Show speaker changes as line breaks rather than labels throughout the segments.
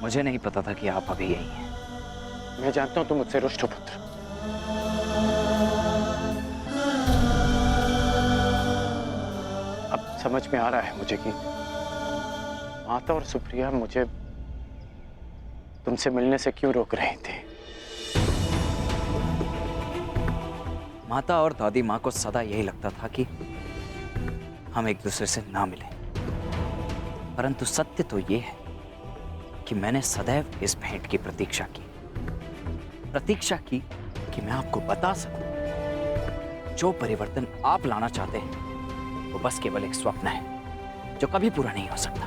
मुझे नहीं पता था कि आप अभी यही हैं।
मैं जानता हूं तुम मुझसे रुष्ट हो पुत्र। अब समझ में आ रहा है मुझे कि माता और सुप्रिया मुझे तुमसे मिलने से क्यों रोक रही थी।
माता और दादी माँ को सदा यही लगता था कि हम एक दूसरे से ना मिलें, परंतु सत्य तो ये है कि मैंने सदैव इस भेंट की प्रतीक्षा की कि मैं आपको बता सकूं जो परिवर्तन आप लाना चाहते हैं वो बस केवल एक स्वप्न है जो कभी पूरा नहीं हो सकता।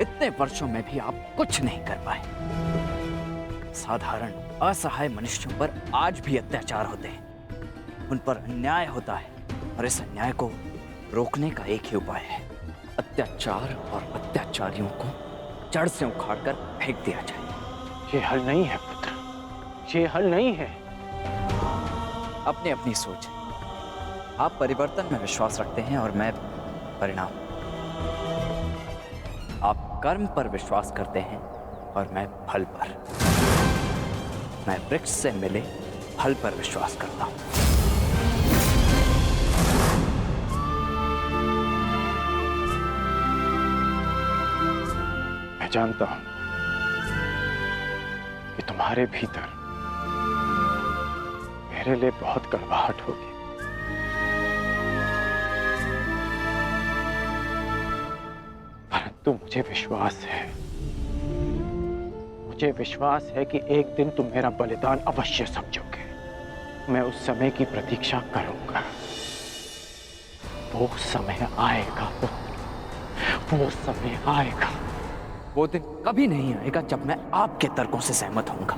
इतने वर्षों में भी आप कुछ नहीं कर पाए। साधारण असहाय मनुष्यों पर आज भी अत्याचार होते हैं, उन पर अन्याय होता है और इस अन्याय को रोकने का एक ही उपाय है, अत्याचार और अत्याचारियों को जड़ से उखाड़कर फेंक दिया जाए।
ये हल नहीं है पुत्र, ये हल नहीं है।
अपनी अपनी सोच है। आप परिवर्तन में विश्वास रखते हैं और मैं परिणाम। आप कर्म पर विश्वास करते हैं और मैं फल पर। मैं वृक्ष से मिले फल पर विश्वास करता हूं।
मैं जानता हूं कि तुम्हारे भीतर मेरे लिए बहुत कड़वाहट होगी, परंतु मुझे विश्वास है कि एक दिन तुम मेरा बलिदान अवश्य समझोगे। मैं उस समय की प्रतीक्षा करूंगा। वो समय आएगा पुत्र, वो समय आएगा।
वो दिन कभी नहीं आएगा जब मैं आपके तर्कों से सहमत होऊंगा।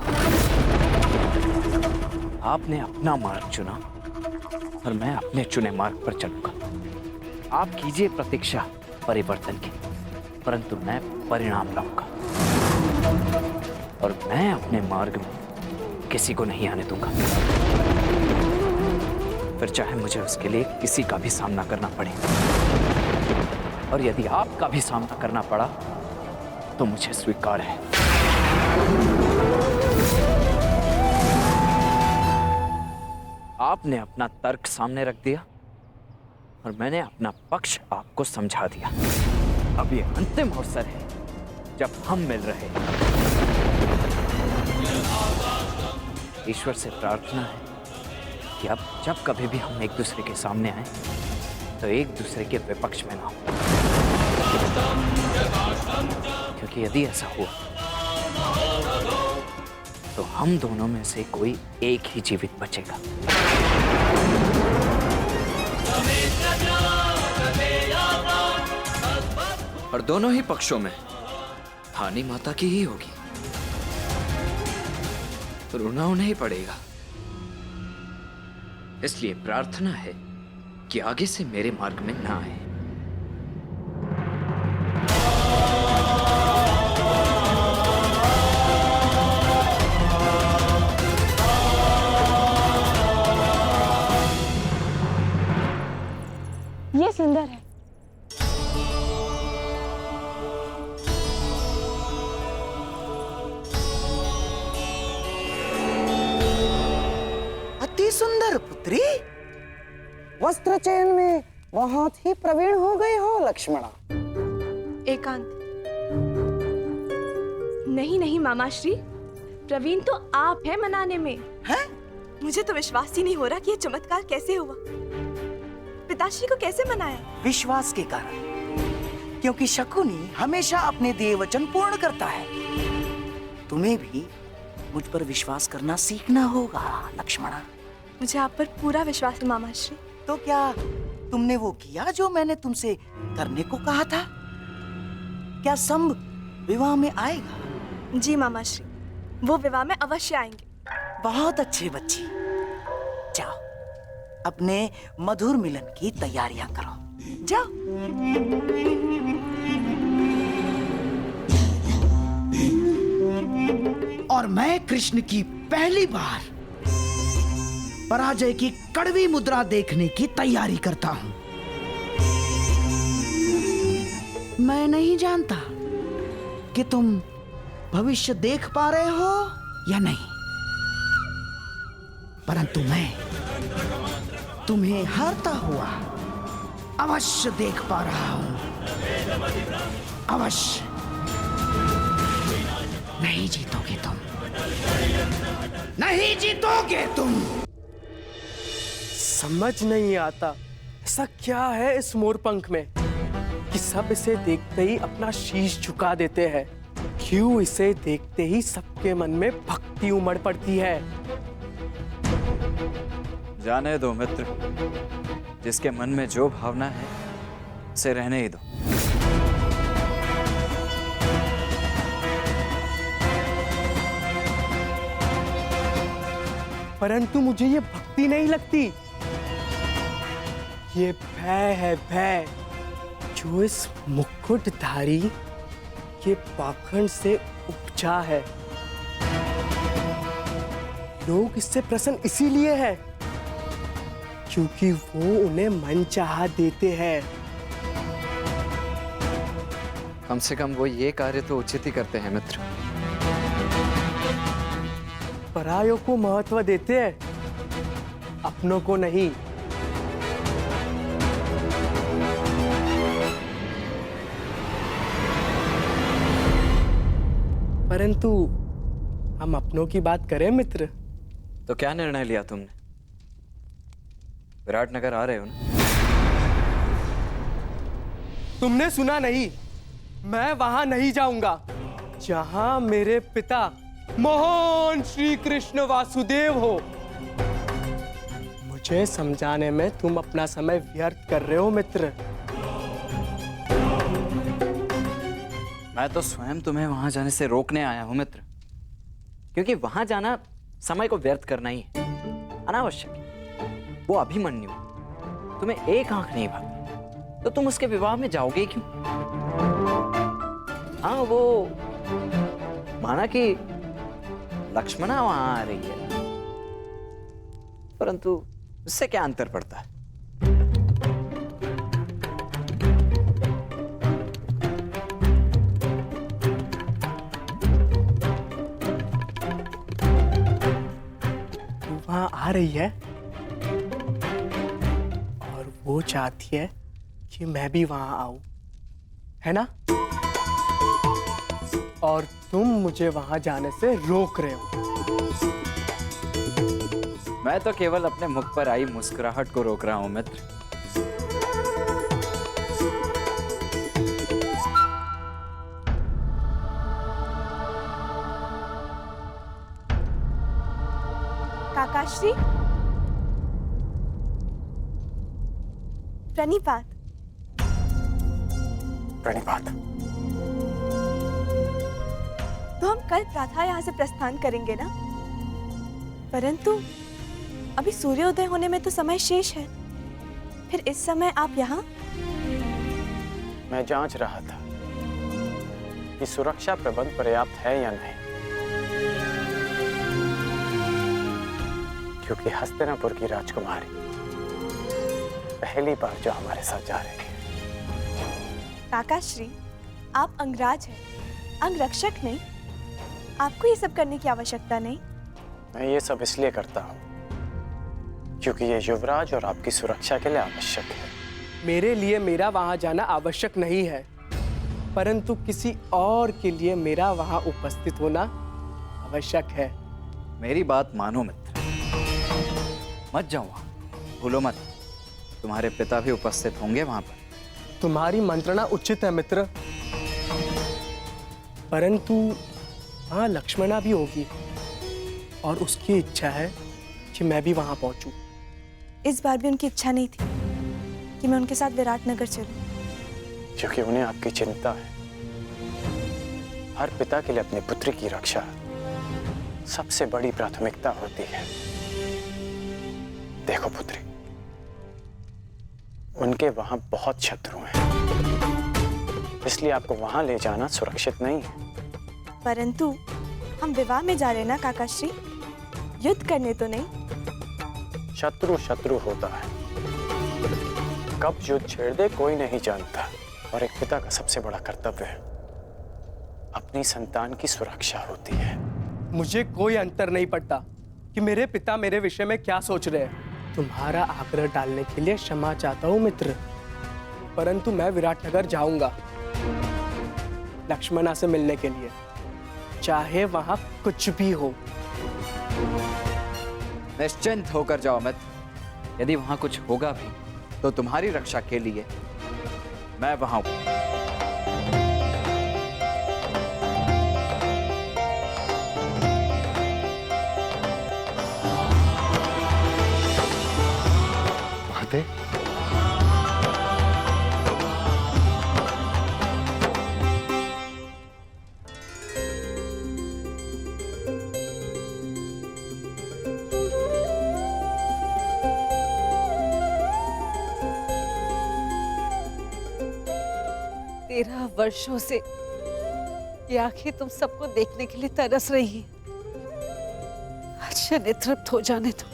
आपने अपना मार्ग चुना और मैं अपने चुने मार्ग पर चलूंगा। आप कीजिए प्रतीक्षा परिवर्तन की, परंतु मैं परिणाम लाऊंगा और मैं अपने मार्ग में किसी को नहीं आने दूंगा, फिर चाहे मुझे उसके लिए किसी का भी सामना करना पड़े। और यदि आपका भी सामना करना पड़ा तो मुझे स्वीकार है। आपने अपना तर्क सामने रख दिया और मैंने अपना पक्ष आपको समझा दिया। अब ये अंतिम अवसर है जब हम मिल रहे हैं। ईश्वर से प्रार्थना है कि अब जब कभी भी हम एक दूसरे के सामने आए तो एक दूसरे के विपक्ष में ना हो, क्योंकि यदि ऐसा हुआ तो हम दोनों में से कोई एक ही जीवित बचेगा। और दोनों ही पक्षों में हानि माता की ही होगी, रोना उन्हें ही पड़ेगा। इसलिए प्रार्थना है कि आगे से मेरे मार्ग में ना आए।
ये सुंदर है।
अति सुंदर पुत्री,
वस्त्र चयन में बहुत ही प्रवीण हो गए हो लक्ष्मणा।
एकांत। नहीं मामाश्री, प्रवीण तो आप हैं मनाने में।
हैं?
मुझे तो विश्वास ही नहीं हो रहा कि ये चमत्कार कैसे हुआ। पिताश्री को कैसे मनाया?
विश्वास के कारण, क्योंकि शकुनी हमेशा अपने दिए वचन पूर्ण करता है। तुम्हें भी मुझ पर विश्वास करना सीखना होगा लक्ष्मणा।
मुझे आप पर पूरा विश्वास है मामाश्री।
तो क्या तुमने वो किया जो मैंने तुमसे करने को कहा था? क्या संभ विवाह में आएगा?
जी मामाश्री, वो विवाह में अवश्य आएंगे।
बहुत अच्छे बच्ची, जाओ अपने मधुर मिलन की तैयारियां करो, जाओ।
और मैं कृष्ण की पहली बार पराजय की कड़वी मुद्रा देखने की तैयारी करता हूं। मैं नहीं जानता कि तुम भविष्य देख पा रहे हो या नहीं, परंतु मैं तुम्हें हारता हुआ अवश्य देख पा रहा हूं। अवश्य। नहीं जीतोगे तुम, नहीं जीतोगे तुम।
समझ नहीं आता ऐसा क्या है इस मोरपंख में कि सब इसे देखते ही अपना शीश झुका देते हैं। क्यों इसे देखते ही सबके मन में भक्ति उमड़ पड़ती है।
जाने दो मित्र, जिसके मन में जो भावना है उसे रहने ही दो।
परंतु मुझे ये भक्ति नहीं लगती, ये भय है, भय जो इस मुकुटधारी के पाखंड से उपजा है। लोग इससे प्रसन्न इसीलिए है क्योंकि वो उन्हें मनचाहा देते हैं।
कम से कम वो ये कार्य तो उचित ही करते हैं मित्र।
परायों को महत्व देते हैं, अपनों को नहीं। परंतु हम अपनों की बात करें मित्र।
तो क्या निर्णय लिया तुमने? विराटनगर आ रहे हो ना?
तुमने सुना नहीं, मैं वहां नहीं जाऊंगा जहां मेरे पिता महान श्री कृष्ण वासुदेव हो। मुझे समझाने में तुम अपना समय व्यर्थ कर रहे हो मित्र।
मैं तो स्वयं तुम्हें वहां जाने से रोकने आया हूं मित्र, क्योंकि वहां जाना समय को व्यर्थ करना ही है, अनावश्यक है। वो अभिमन्यु तुम्हें एक आंख नहीं भाती तो तुम उसके विवाह में जाओगे क्यों? हाँ, वो माना कि लक्ष्मणा वहां आ रही है, परंतु उससे क्या अंतर पड़ता है?
वहां आ रही है और वो चाहती है कि मैं भी वहां आऊं, है ना? और तुम मुझे वहां जाने से रोक रहे हो।
मैं तो केवल अपने मुख पर आई मुस्कुराहट को रोक रहा हूं मित्र।
काकाश्री, प्रणिपात।
प्रणिपात।
तो हम कल प्रातः यहाँ से प्रस्थान करेंगे ना? परंतु अभी सूर्योदय होने में तो समय शेष है। फिर इस समय आप यहाँ?
मैं जांच रहा था कि सुरक्षा प्रबंध पर्याप्त है या नहीं, क्योंकि हस्तिनापुर की राजकुमारी पहली बार जो हमारे साथ जा रही है।
काकाश्री, आप अंगराज हैं, अंगरक्षक नहीं। आपको ये सब करने की आवश्यकता नहीं।
मैं ये सब इसलिए करता हूँ क्योंकि ये युवराज और आपकी सुरक्षा के लिए आवश्यक है।
मेरे लिए मेरा वहां जाना आवश्यक नहीं है, परंतु किसी और के लिए मेरा वहां उपस्थित होना आवश्यक है।
मेरी बात मानो मित्र, मत जाओ वहां, भूलो मत, तुम्हारे पिता भी उपस्थित होंगे वहां पर।
तुम्हारी मंत्रणा उचित है मित्र, परंतु हाँ, लक्ष्मणा भी होगी और उसकी इच्छा है कि मैं भी वहां पहुंचूं।
इस बार भी उनकी इच्छा नहीं थी कि मैं उनके साथ विराटनगर चलूं,
क्योंकि उन्हें आपकी चिंता है। हर पिता के लिए अपनी पुत्री की रक्षा सबसे बड़ी प्राथमिकता होती है। देखो पुत्री, उनके वहां बहुत शत्रु हैं, इसलिए आपको वहां ले जाना सुरक्षित नहीं है।
परंतु हम विवाह में जा रहे ना काकाश्री, युद्ध करने तो नहीं।
शत्रु शत्रु होता है, कब युद्ध छेड़ दे कोई नहीं जानता, और एक पिता का सबसे बड़ा कर्तव्य है अपनी संतान की सुरक्षा होती है।
मुझे कोई अंतर नहीं पड़ता कि मेरे पिता मेरे विषय में क्या सोच रहे हैं। तुम्हारा आग्रह डालने के लिए क्षमा चाहता हूँ मित्र, परंतु मैं विराटनगर जाऊंगा लक्ष्मणा से मिलने के लिए, चाहे वहां कुछ भी हो।
निश्चिंत होकर जाओ अमित। यदि वहां कुछ होगा भी तो तुम्हारी रक्षा के लिए मैं वहां हूं।
माते,
तेरह वर्षों से ये आंखें तुम सबको देखने के लिए तरस रही हैं। अच्छा नेतृत्व हो जाने दो।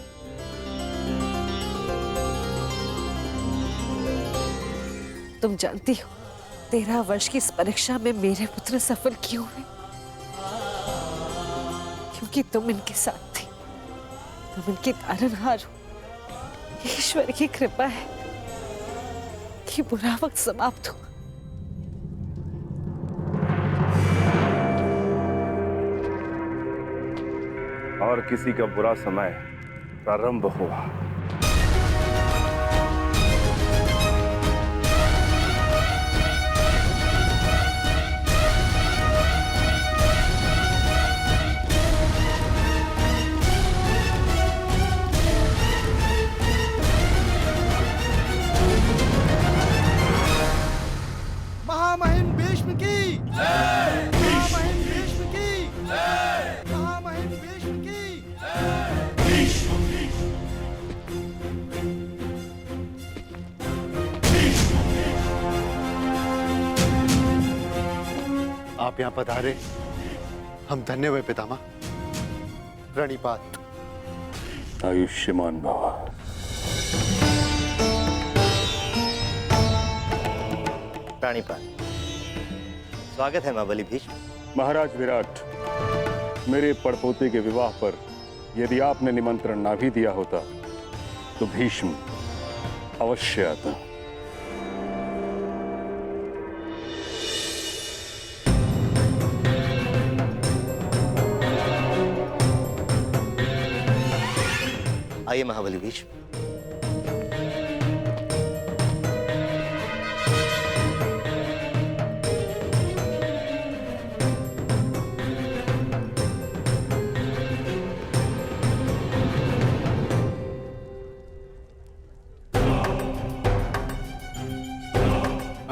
तुम जानती हो 13 वर्ष की इस परीक्षा में मेरे पुत्र सफल क्यों हुए? क्योंकि तुम इनके साथ थी, तुम इनके तारनहार हो। ईश्वर की कृपा है कि बुरा वक्त समाप्त हुआ।
और किसी का बुरा समय प्रारंभ हुआ।
महामहिम भीष्म की जय! महामहिम भीष्म की जय! महामहिम भीष्म की
आप यहाँ पधारे, हम धन्य हुए पितामह। प्रणिपात।
आयुष्मान भव।
प्राणिपात। स्वागत है महाबली भीष्म।
महाराज विराट, मेरे पड़पोते के विवाह पर यदि आपने निमंत्रण ना भी दिया होता तो भीष्म अवश्य आता।
आइए महाबली भीष्म।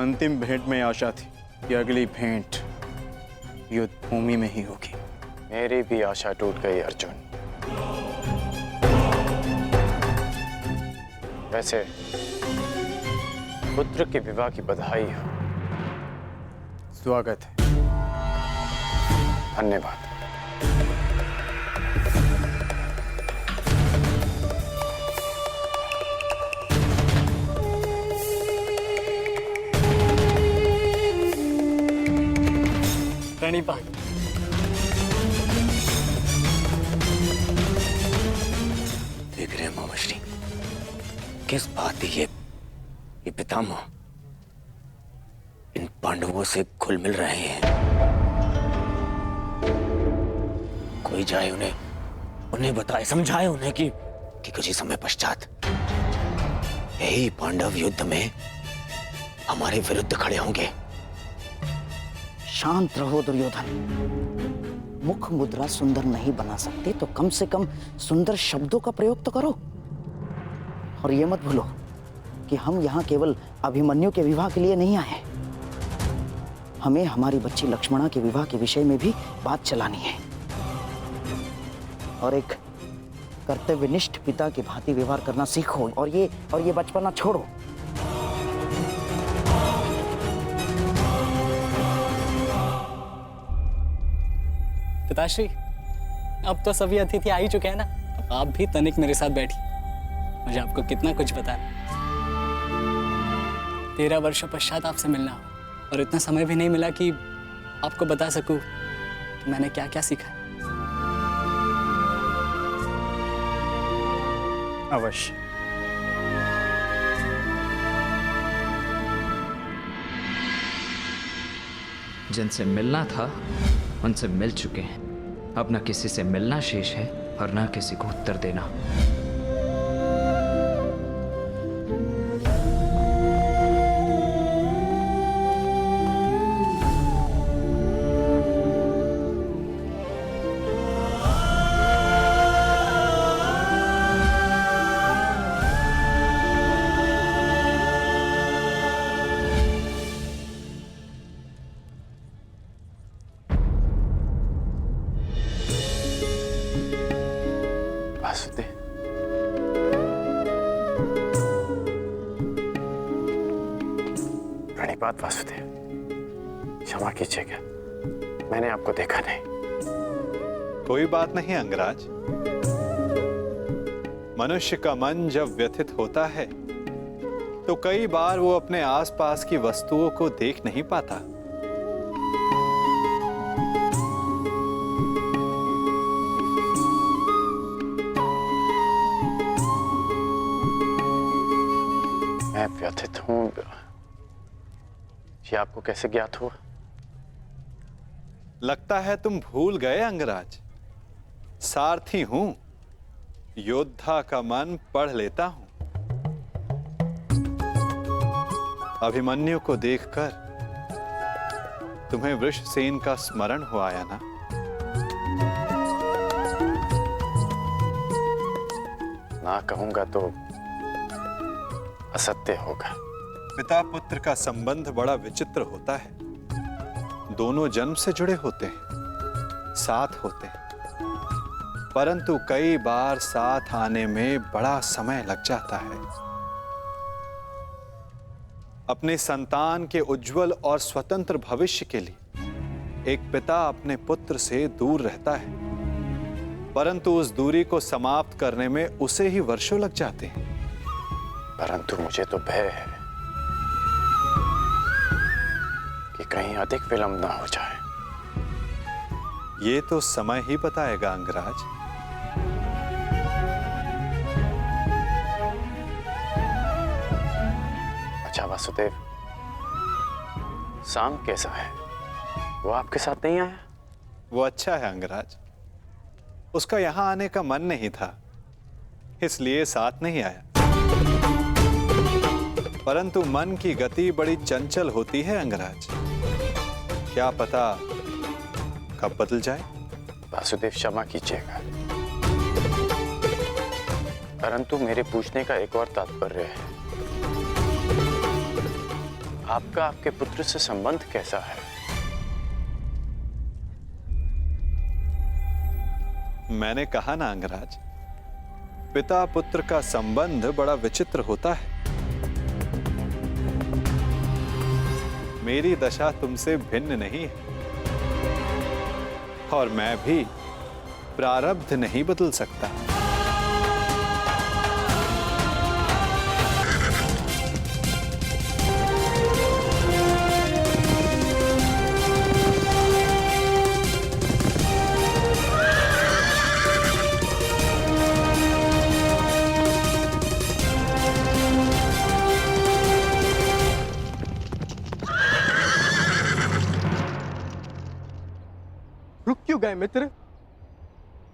अंतिम भेंट में आशा थी कि अगली भेंट युद्ध भूमि में ही होगी। मेरी भी आशा टूट गई अर्जुन। वैसे पुत्र के विवाह की बधाई हो। स्वागत है। धन्यवाद।
प्रणिपात।
देख रहे हैं मामाश्री, किस बात की ये पितामह इन पांडवों से घुल मिल रहे हैं। कोई जाए उन्हें बताए, समझाए उन्हें कि कुछ ही समय पश्चात यही पांडव युद्ध में हमारे विरुद्ध खड़े होंगे।
शांत रहो दुर्योधन। मुख मुद्रा सुंदर नहीं बना सकते तो कम से कम सुंदर शब्दों का प्रयोग तो करो। और ये मत भूलो कि हम यहाँ केवल अभिमन्यु के विवाह के लिए नहीं आए। हमें हमारी बच्ची लक्ष्मणा के विवाह के विषय में भी बात चलानी है और एक कर्तव्यनिष्ठ पिता की भांति व्यवहार करना सीखो और ये बचपना छोड़ो।
पिताश्री, अब तो सभी अतिथि आ ही चुके हैं ना, अब आप भी तनिक मेरे साथ बैठिए। मुझे आपको कितना कुछ पता है। 13 वर्षों पश्चात आपसे मिलना और इतना समय भी नहीं मिला कि आपको बता सकूं कि मैंने क्या क्या सीखा है।
अवश्य।
जिनसे मिलना था उनसे मिल चुके हैं। अब न किसी से मिलना शेष है और न किसी को उत्तर देना।
वासुदेव, प्रणिपात वासुदेव, क्षमा कीजिएगा, मैंने आपको देखा नहीं।
कोई बात नहीं अंगराज। मनुष्य का मन जब व्यथित होता है तो कई बार वो अपने आसपास की वस्तुओं को देख नहीं पाता।
मैं व्यथित हूं, ये आपको कैसे ज्ञात हुआ?
लगता है तुम भूल गए अंगराज। सारथी हूं, योद्धा का मन पढ़ लेता हूं। अभिमन्यु को देखकर तुम्हें वृषसेन का स्मरण हो आया ना?
ना कहूंगा तो असत्य होगा।
पिता पुत्र का संबंध बड़ा विचित्र होता है। दोनों जन्म से जुड़े होते हैं, साथ होते हैं, परंतु कई बार साथ आने में बड़ा समय लग जाता है। अपने संतान के उज्जवल और स्वतंत्र भविष्य के लिए एक पिता अपने पुत्र से दूर रहता है, परंतु उस दूरी को समाप्त करने में उसे ही वर्षों लग जाते हैं।
परंतु मुझे तो भय है कि कहीं अधिक विलंब ना हो जाए।
ये तो समय ही बताएगा अंगराज।
अच्छा वासुदेव, शाम कैसा है? वो आपके साथ नहीं आया?
वो अच्छा है अंगराज। उसका यहां आने का मन नहीं था, इसलिए साथ नहीं आया। परंतु मन की गति बड़ी चंचल होती है अंगराज। क्या पता कब बदल जाए।
वासुदेव, क्षमा कीजिएगा, परंतु मेरे पूछने का एक और तात्पर्य है। आपका आपके पुत्र से संबंध कैसा है?
मैंने कहा ना अंगराज, पिता पुत्र का संबंध बड़ा विचित्र होता है। मेरी दशा तुमसे भिन्न नहीं है और मैं भी प्रारब्ध नहीं बदल सकता।
रुक क्यों गए मित्र?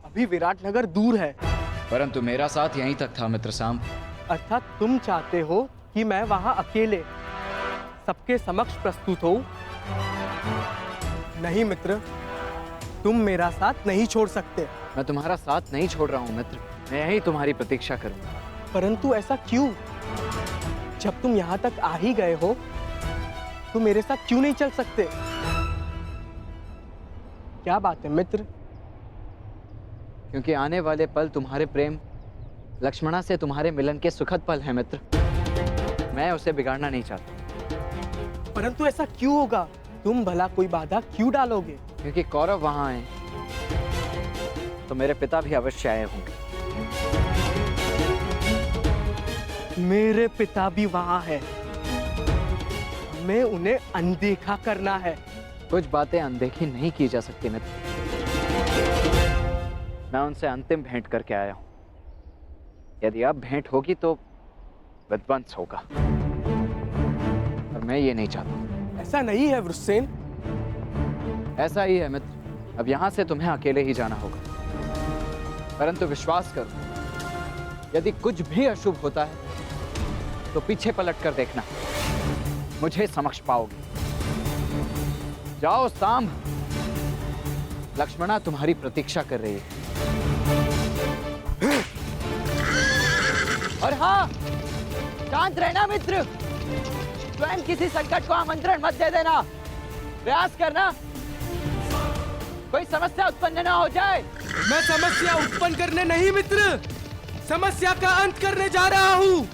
अभी विराटनगर दूर है।
परंतु मेरा साथ यहीं तक था मित्र सांब।
अर्थात तुम चाहते हो कि मैं वहां अकेले सबके समक्ष प्रस्तुत हो? नहीं मित्र, तुम मेरा साथ नहीं छोड़ सकते।
मैं तुम्हारा साथ नहीं छोड़ रहा हूं मित्र, मैं यही तुम्हारी प्रतीक्षा करूंगा।
परंतु ऐसा क्यों? जब तुम यहां तक आ ही गए हो तो मेरे साथ क्यों नहीं चल सकते? क्या बात है मित्र?
क्योंकि आने वाले पल तुम्हारे प्रेम लक्ष्मणा से तुम्हारे मिलन के सुखद पल हैं मित्र। मैं उसे बिगाड़ना नहीं चाहता।
परंतु ऐसा क्यों होगा? तुम भला कोई बाधा क्यों डालोगे?
क्योंकि कौरव वहां आए तो मेरे पिता भी अवश्य आए होंगे।
मेरे पिता भी वहां है। हमें उन्हें अनदेखा करना है।
कुछ बातें अनदेखी नहीं की जा सकती मित्र। मैं उनसे अंतिम भेंट करके आया हूं। यदि अब भेंट होगी तो विध्वंस होगा, और मैं ये नहीं चाहता।
ऐसा नहीं है वृषसेन।
ऐसा ही है मित्र। अब यहां से तुम्हें अकेले ही जाना होगा, परंतु विश्वास करो, यदि कुछ भी अशुभ होता है तो पीछे पलट कर देखना, मुझे समक्ष पाओगे। जाओ सांब, लक्ष्मणा तुम्हारी प्रतीक्षा कर रही है। और हाँ, शांत रहना मित्र, स्वयं किसी संकट को आमंत्रण मत दे देना। प्रयास करना कोई समस्या उत्पन्न ना हो जाए।
मैं समस्या उत्पन्न करने नहीं मित्र, समस्या का अंत करने जा रहा हूँ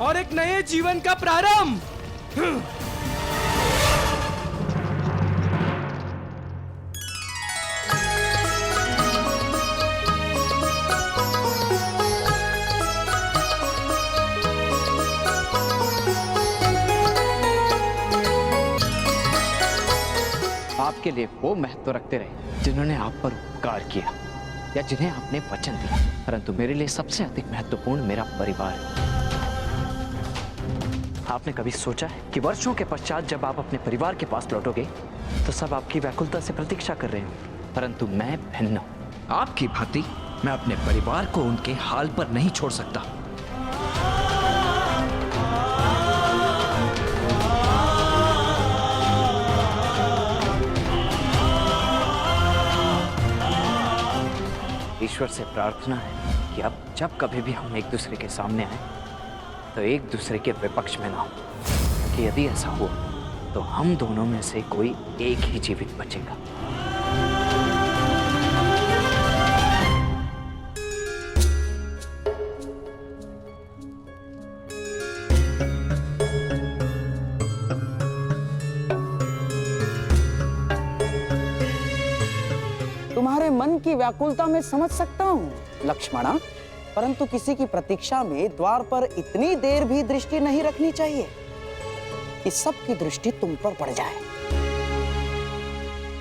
और एक नए जीवन का प्रारंभ।
आपके लिए वो महत्व रखते रहे जिन्होंने आप पर उपकार किया या जिन्हें आपने वचन दिया, परंतु मेरे लिए सबसे अधिक महत्वपूर्ण मेरा परिवार है। आपने कभी सोचा है कि वर्षों के पश्चात जब आप अपने परिवार के पास लौटोगे तो सब आपकी व्याकुलता से प्रतीक्षा कर रहे हो, परंतु मैं भिन्न हूं। आपकी भांति मैं अपने परिवार को उनके हाल पर नहीं छोड़ सकता। ईश्वर से प्रार्थना है कि अब जब कभी भी हम एक दूसरे के सामने आए तो एक दूसरे के विपक्ष में ना हो, कि यदि ऐसा हुआ तो हम दोनों में से कोई एक ही जीवित बचेगा।
तुम्हारे मन की व्याकुलता में समझ सकता हूँ लक्ष्मणा, परंतु किसी की प्रतीक्षा में द्वार पर इतनी देर भी दृष्टि नहीं रखनी चाहिए कि सबकी दृष्टि तुम पर पड़ जाए।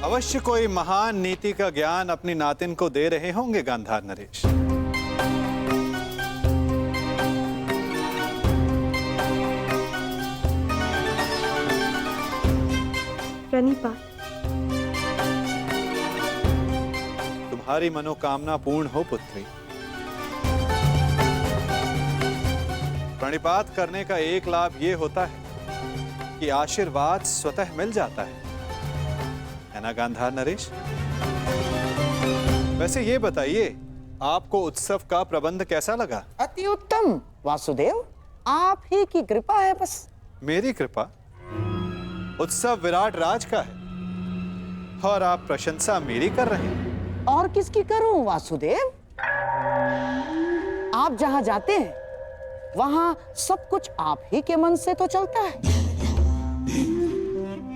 अवश्य कोई महान नीति का ज्ञान अपनी नातिन को दे रहे होंगे गांधार नरेश।
प्रणिपात।
तुम्हारी मनोकामना पूर्ण हो पुत्री। प्रणिपात करने का एक लाभ ये होता है कि आशीर्वाद स्वतः मिल जाता है ना गांधार नरेश? वैसे ये बताइए, आपको उत्सव का प्रबंध कैसा लगा?
अति उत्तम वासुदेव, आप ही की कृपा है बस।
मेरी कृपा? उत्सव विराट राज का है और आप प्रशंसा मेरी कर रहे हैं।
और किसकी करूं वासुदेव? आप जहां जाते हैं वहां सब कुछ आप ही के मन से तो चलता है।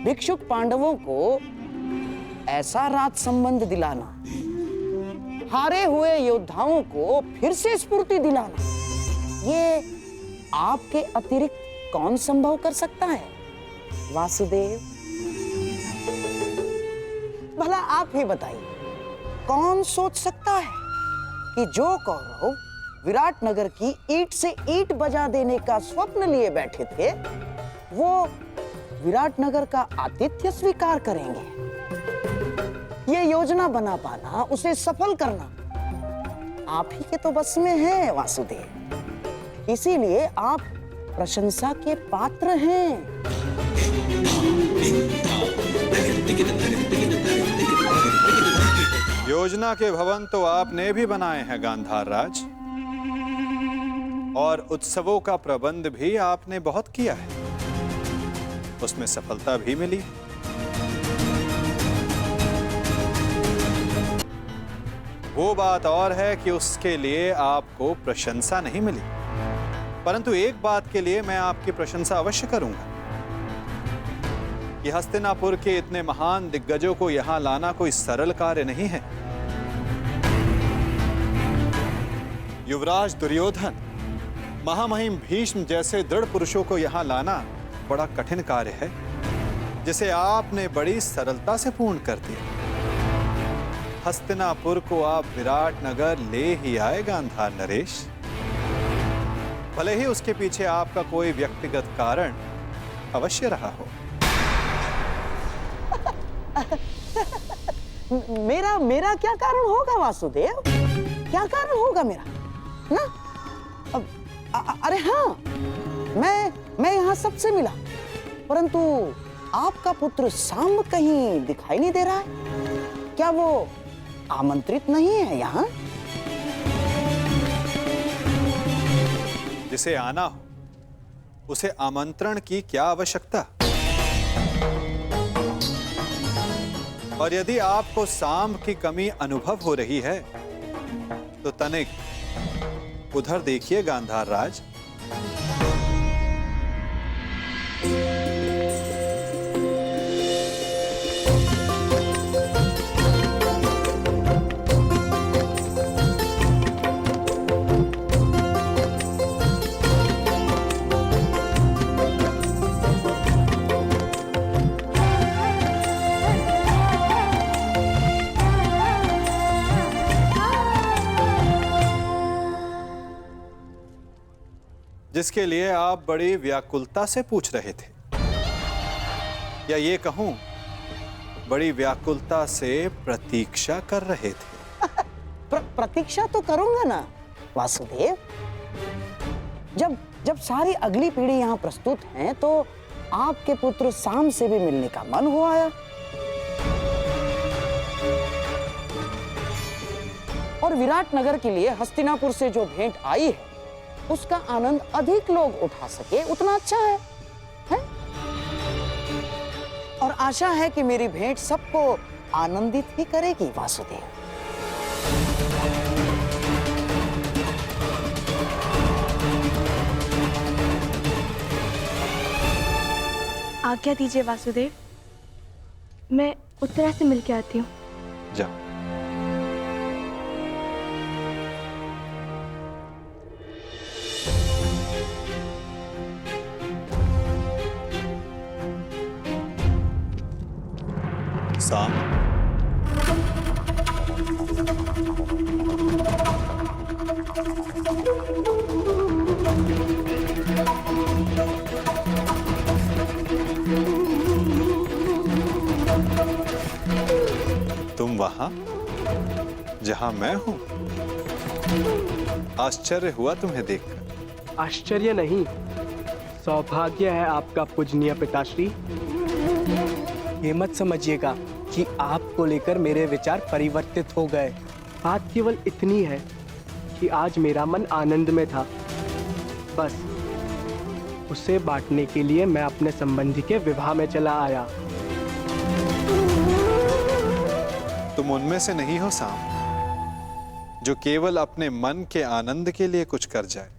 भिक्षुक पांडवों को ऐसा राज संबंध दिलाना, हारे हुए योद्धाओं को फिर से स्फूर्ति दिलाना, ये आपके अतिरिक्त कौन संभव कर सकता है वासुदेव? भला आप ही बताइए, कौन सोच सकता है कि जो कौरव विराट नगर की ईंट से ईंट बजा देने का स्वप्न लिए बैठे थे, वो विराट नगर का आतिथ्य स्वीकार करेंगे? ये योजना बना पाना, उसे सफल करना आप ही के तो बस में है वासुदेव। इसीलिए आप प्रशंसा के पात्र हैं।
योजना के भवन तो आपने भी बनाए हैं गांधार राज, और उत्सवों का प्रबंध भी आपने बहुत किया है, उसमें सफलता भी मिली है। वो बात और है कि उसके लिए आपको प्रशंसा नहीं मिली, परंतु एक बात के लिए मैं आपकी प्रशंसा अवश्य करूंगा कि हस्तिनापुर के इतने महान दिग्गजों को यहां लाना कोई सरल कार्य नहीं है। युवराज दुर्योधन, महामहिम भीष्म जैसे दृढ़ पुरुषों को यहां लाना बड़ा कठिन कार्य है, जिसे आपने बड़ी सरलता से पूर्ण कर दिया। हस्तिनापुर को आप विराट नगर ले ही आए गांधार नरेश। भले ही उसके पीछे आपका कोई व्यक्तिगत कारण अवश्य रहा हो।
मेरा क्या कारण होगा वासुदेव? क्या कारण होगा मेरा ना? अरे हाँ, मैं यहाँ सबसे मिला, परंतु आपका पुत्र सांब कहीं दिखाई नहीं दे रहा है। क्या वो आमंत्रित नहीं है यहाँ?
जिसे आना हो उसे आमंत्रण की क्या आवश्यकता? और यदि आपको सांब की कमी अनुभव हो रही है तो तनिक उधर देखिए गांधार राज। जिसके लिए आप बड़ी व्याकुलता से पूछ रहे थे, या ये कहूं बड़ी व्याकुलता से प्रतीक्षा कर रहे थे।
प्रतीक्षा तो करूंगा ना वासुदेव। जब सारी अगली पीढ़ी यहाँ प्रस्तुत है तो आपके पुत्र सांब से भी मिलने का मन हो आया। और विराट नगर के लिए हस्तिनापुर से जो भेंट आई है उसका आनंद अधिक लोग उठा सके उतना अच्छा है? और आशा है कि मेरी भेंट सबको आनंदित ही करेगी वासुदेव।
आज्ञा दीजिए वासुदेव, मैं उत्तरा से मिलके आती हूँ।
जाओ। सांब, तुम वहां जहां मैं हूं? आश्चर्य हुआ तुम्हें देखकर।
आश्चर्य नहीं, सौभाग्य है आपका पूजनीय पिताश्री। ये मत समझिएगा कि आपको लेकर मेरे विचार परिवर्तित हो गए। बात केवल इतनी है कि आज मेरा मन आनंद में था, बस उसे बांटने के लिए मैं अपने संबंधी के विवाह में चला आया।
तुम उनमें से नहीं हो सांब जो केवल अपने मन के आनंद के लिए कुछ कर जाए।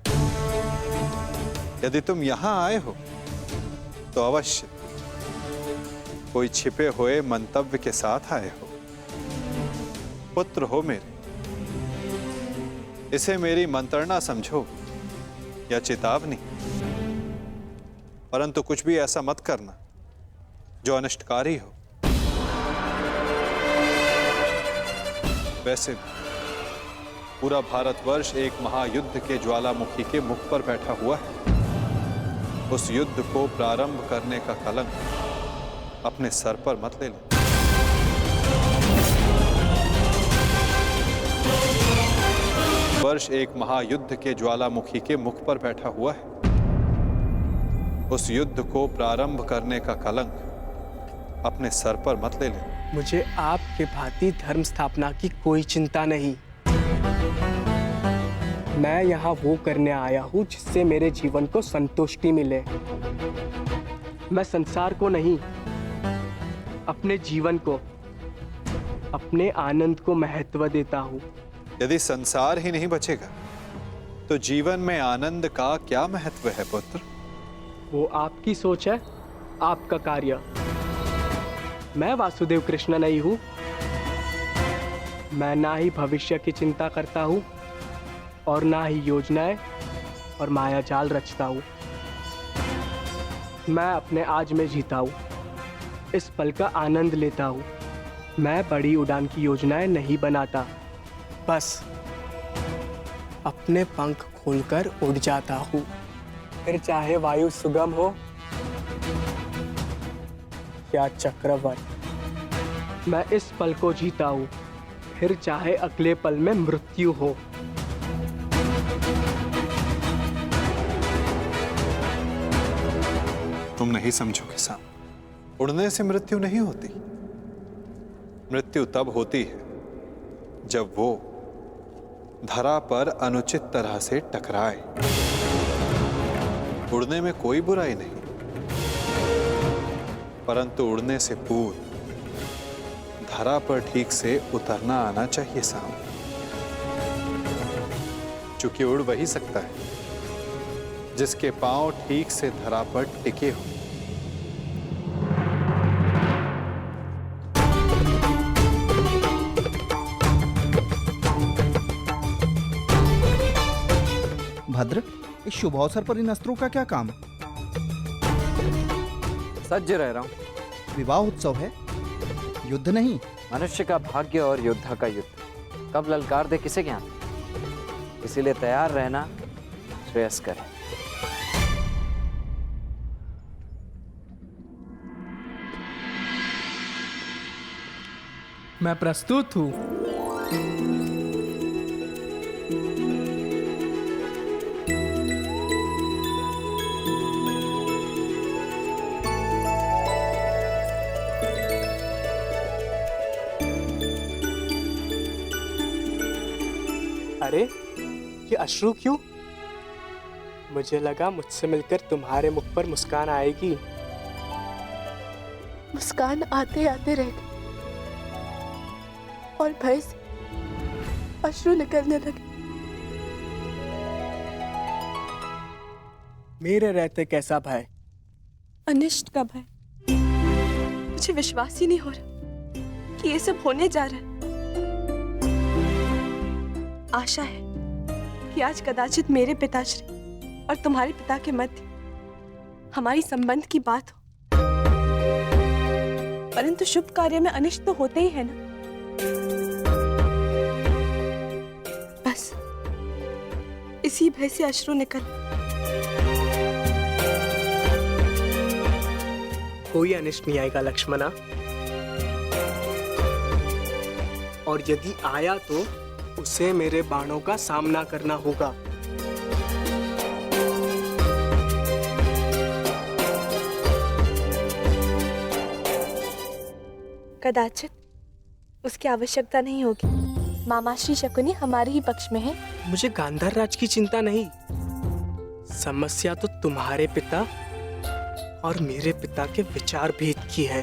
यदि तुम यहां आए हो तो अवश्य कोई छिपे हुए मंतव्य के साथ आए हो। पुत्र हो मेरे, इसे मेरी मंत्रणा समझो या चेतावनी, परंतु कुछ भी ऐसा मत करना जो अनिष्टकारी हो। वैसे पूरा भारतवर्ष एक महायुद्ध के ज्वालामुखी के मुख पर बैठा हुआ है। उस युद्ध को प्रारंभ करने का कलंक अपने सर पर मत ले लो। वर्ष एक महायुद्ध के ज्वालामुखी के मुख पर बैठा हुआ है। उस युद्ध को प्रारंभ करने का कलंक अपने सर पर मत ले ले।
मुझे आपके भांति धर्म स्थापना की कोई चिंता नहीं। मैं यहाँ वो करने आया हूँ जिससे मेरे जीवन को संतुष्टि मिले। मैं संसार को नहीं, अपने जीवन को, अपने आनंद को महत्व देता हूँ।
यदि संसार ही नहीं बचेगा तो जीवन में आनंद का क्या महत्व है पुत्र?
वो आपकी सोच है, आपका कार्य। मैं वासुदेव कृष्ण नहीं हूं। मैं ना ही भविष्य की चिंता करता हूं और ना ही योजनाएं और माया जाल रचता हूं। मैं अपने आज में जीता हूं इस पल का आनंद लेता हूँ। मैं बड़ी उड़ान की योजनाएं नहीं बनाता, बस अपने पंख खोलकर उड़ जाता हूँ। फिर चाहे वायु सुगम हो या चक्रवात, मैं इस पल को जीता हूँ, फिर चाहे अगले पल में मृत्यु हो।
तुम नहीं समझोगे साम, उड़ने से मृत्यु नहीं होती। मृत्यु तब होती है जब वो धरा पर अनुचित तरह से टकराए। उड़ने में कोई बुराई नहीं, परंतु उड़ने से पूर्व धरा पर ठीक से उतरना आना चाहिए साम। चूंकि उड़ वही सकता है जिसके पांव ठीक से धरा पर टिके हों।
भद्र, इस शुभ अवसर पर इन अस्त्रों का क्या काम?
सज्ज रह रहा हूं।
विवाह उत्सव है, युद्ध नहीं।
मनुष्य का भाग्य और योद्धा का युद्ध कब ललकार दे किसे ज्ञान, इसीलिए तैयार रहना श्रेयस्कर है।
मैं प्रस्तुत हूँ। अरे ये अश्रु क्यों? मुझे लगा मुझसे मिलकर तुम्हारे मुख पर मुस्कान आएगी।
मुस्कान आते आते रह गई और भय से अश्रु निकलने लगे।
मेरे रहते कैसा भय?
अनिष्ट का भय। मुझे विश्वास ही नहीं हो रहा कि ये सब होने जा रहा है। आशा है कि आज कदाचित मेरे पिताश्री और तुम्हारे पिता के मध्य हमारी संबंध की बात हो, परंतु शुभ कार्य में अनिष्ट तो होते ही है ना। बस इसी भय से अश्रु निकल।
कोई अनिष्ट नहीं आएगा लक्ष्मणा, और यदि आया तो उसे मेरे बाणों का सामना करना होगा।
कदाचित उसकी आवश्यकता नहीं होगी। मामाश्री शकुनी हमारे ही पक्ष में है।
मुझे गांधार राज की चिंता नहीं, समस्या तो तुम्हारे पिता और मेरे पिता के विचार भेद की है।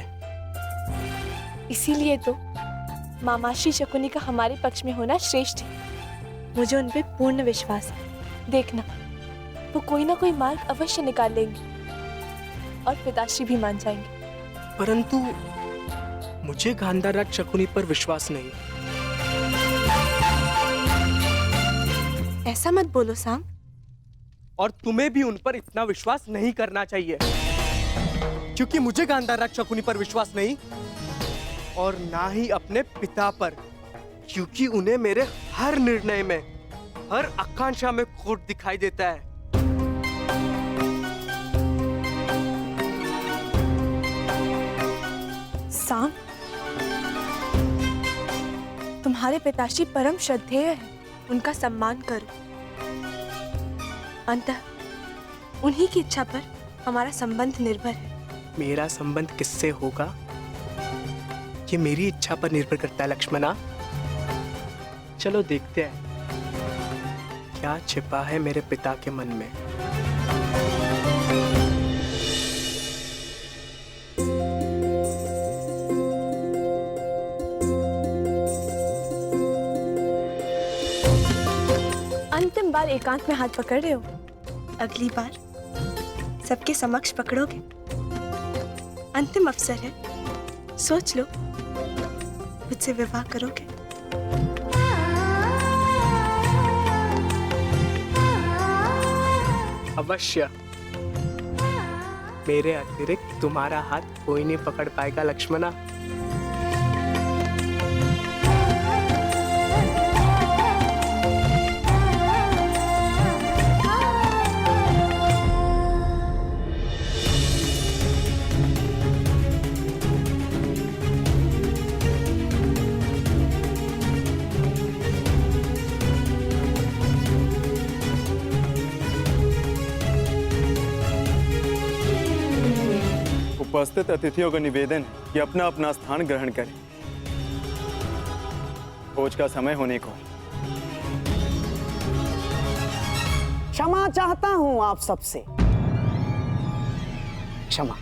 इसीलिए तो मामाश्री शकुनी का हमारे पक्ष में होना श्रेष्ठ है। मुझे उन पे पूर्ण विश्वास है। देखना, वो कोई ना कोई मार्ग अवश्य निकाल लेंगे और पिताश्री भी मान जाएंगे।
परंतु मुझे गांधार राज शकुनी पर विश्वास नहीं।
ऐसा मत बोलो साम।
और तुम्हें भी उन पर इतना विश्वास नहीं करना चाहिए, क्योंकि मुझे गांधार राज शकुनी पर विश्वास नहीं और ना ही अपने पिता पर, क्योंकि उन्हें मेरे हर निर्णय में, हर आकांक्षा में खोट दिखाई देता है।
साम, तुम्हारे पिताश्री परम श्रद्धेय हैं, उनका सम्मान करो। अंततः उन्हीं की इच्छा पर हमारा संबंध निर्भर है।
मेरा संबंध किससे होगा ये मेरी इच्छा पर निर्भर करता है लक्ष्मणा। चलो देखते हैं क्या छिपा है मेरे पिता के मन में।
अंतिम बार एकांत में हाथ पकड़ रहे हो, अगली बार सबके समक्ष पकड़ोगे। अंतिम अवसर है, सोच लो, मुझसे विवाह करोगे?
अवश्य। मेरे अतिरिक्त तुम्हारा हाथ कोई नहीं पकड़ पाएगा लक्ष्मणा।
उपस्थित अतिथियों का निवेदन है कि अपना अपना स्थान ग्रहण करें। भोज का समय होने को।
क्षमा चाहता हूं आप सबसे, क्षमा।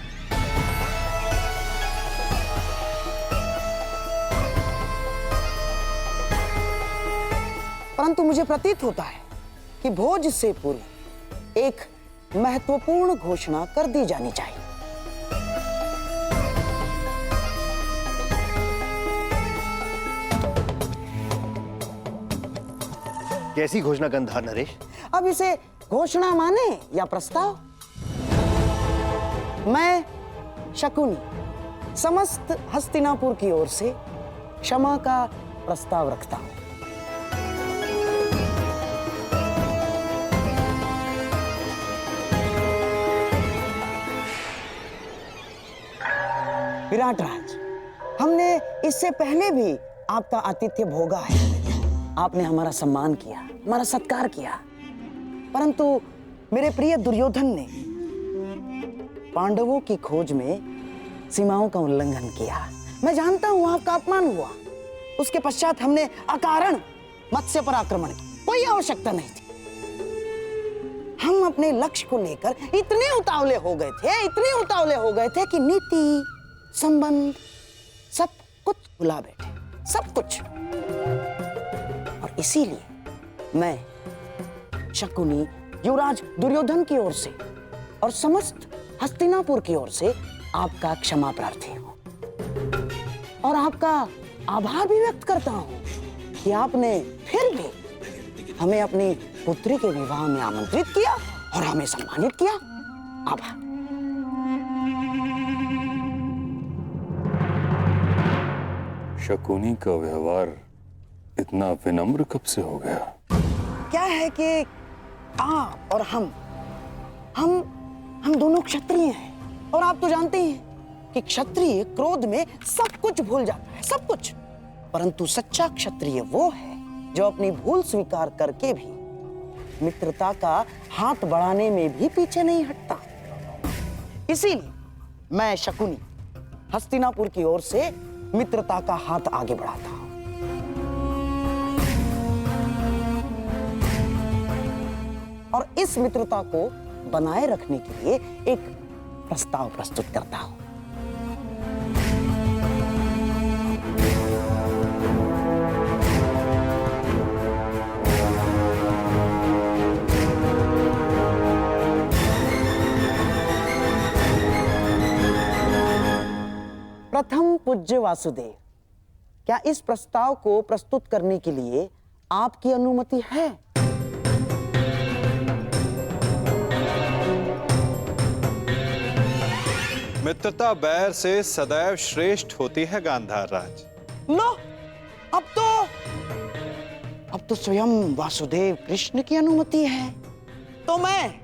परंतु मुझे प्रतीत होता है कि भोज से पूर्व एक महत्वपूर्ण घोषणा कर दी जानी चाहिए।
कैसी घोषणा गंधार नरेश?
अब इसे घोषणा माने या प्रस्ताव, मैं शकुनी समस्त हस्तिनापुर की ओर से क्षमा का प्रस्ताव रखता हूं। विराट राज, हमने इससे पहले भी आपका आतिथ्य भोगा है। आपने हमारा सम्मान किया, हमारा सत्कार किया, परंतु मेरे प्रिय दुर्योधन ने पांडवों की खोज में सीमाओं का उल्लंघन किया। मैं जानता हूं आपका अपमान हुआ। उसके पश्चात हमने अकारण मत्स्य पर आक्रमण किया, कोई आवश्यकता नहीं थी। हम अपने लक्ष्य को लेकर इतने उतावले हो गए थे कि नीति, संबंध, सब कुछ भुला बैठे, सब कुछ। और इसीलिए मैं शकुनी युवराज दुर्योधन की ओर से और समस्त हस्तिनापुर की ओर से आपका क्षमा प्रार्थी हूं और आपका आभार भी व्यक्त करता हूं कि आपने फिर भी हमें अपनी पुत्री के विवाह में आमंत्रित किया और हमें सम्मानित किया। आभार।
शकुनी का व्यवहार इतना विनम्र कब से हो गया?
क्या है कि आप और हम दोनों क्षत्रिय हैं और आप तो जानते हैं कि क्षत्रिय क्रोध में सब कुछ भूल जाता है, सब कुछ। परंतु सच्चा क्षत्रिय वो है जो अपनी भूल स्वीकार करके भी मित्रता का हाथ बढ़ाने में भी पीछे नहीं हटता। इसीलिए मैं शकुनी हस्तिनापुर की ओर से मित्रता का हाथ आगे बढ़ाता हूं। और इस मित्रता को बनाए रखने के लिए एक प्रस्ताव प्रस्तुत करता हूं। प्रथम पूज्य वासुदेव, क्या इस प्रस्ताव को प्रस्तुत करने के लिए आपकी अनुमति है?
मित्रता बैर से सदैव श्रेष्ठ होती है गांधार राज।
लो, अब तो स्वयं वासुदेव कृष्ण की अनुमति है। तो मैं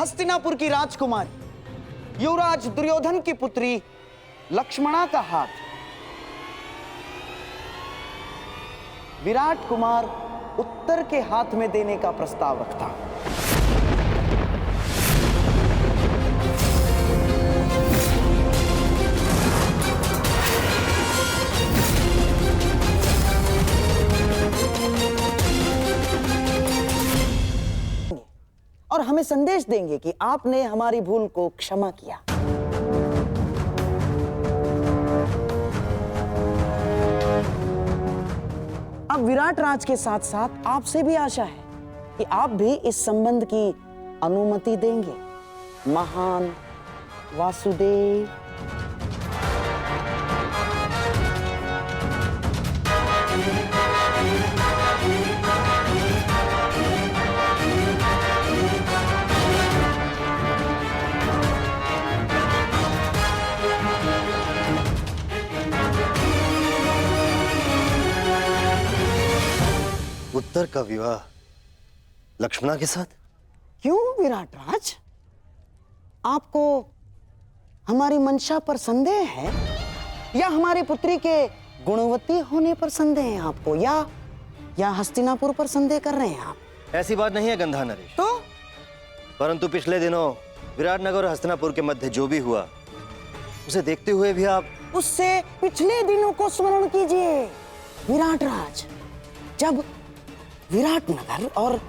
हस्तिनापुर की राजकुमारी युवराज दुर्योधन की पुत्री लक्ष्मणा का हाथ विराट कुमार उत्तर के हाथ में देने का प्रस्ताव रखता हूं। और हमें संदेश देंगे कि आपने हमारी भूल को क्षमा किया। अब विराट राज के साथ साथ आपसे भी आशा है कि आप भी इस संबंध की अनुमति देंगे। महान वासुदेव।
उत्तर का विवाह लक्ष्मणा के साथ?
क्यों विराट राज? आपको हमारी मंशा पर संदेह है या हमारी पुत्री के गुणवती होने पर संदेह है आपको, या हस्तिनापुर पर संदेह कर रहे हैं आप?
ऐसी बात नहीं है गंधा नरेश।
तो
परंतु पिछले दिनों विराटनगर और हस्तिनापुर के मध्य जो भी हुआ उसे देखते हुए भी आप
उससे पिछले दिनों को स्मरण कीजिए विराट राज, जब विराटनगर और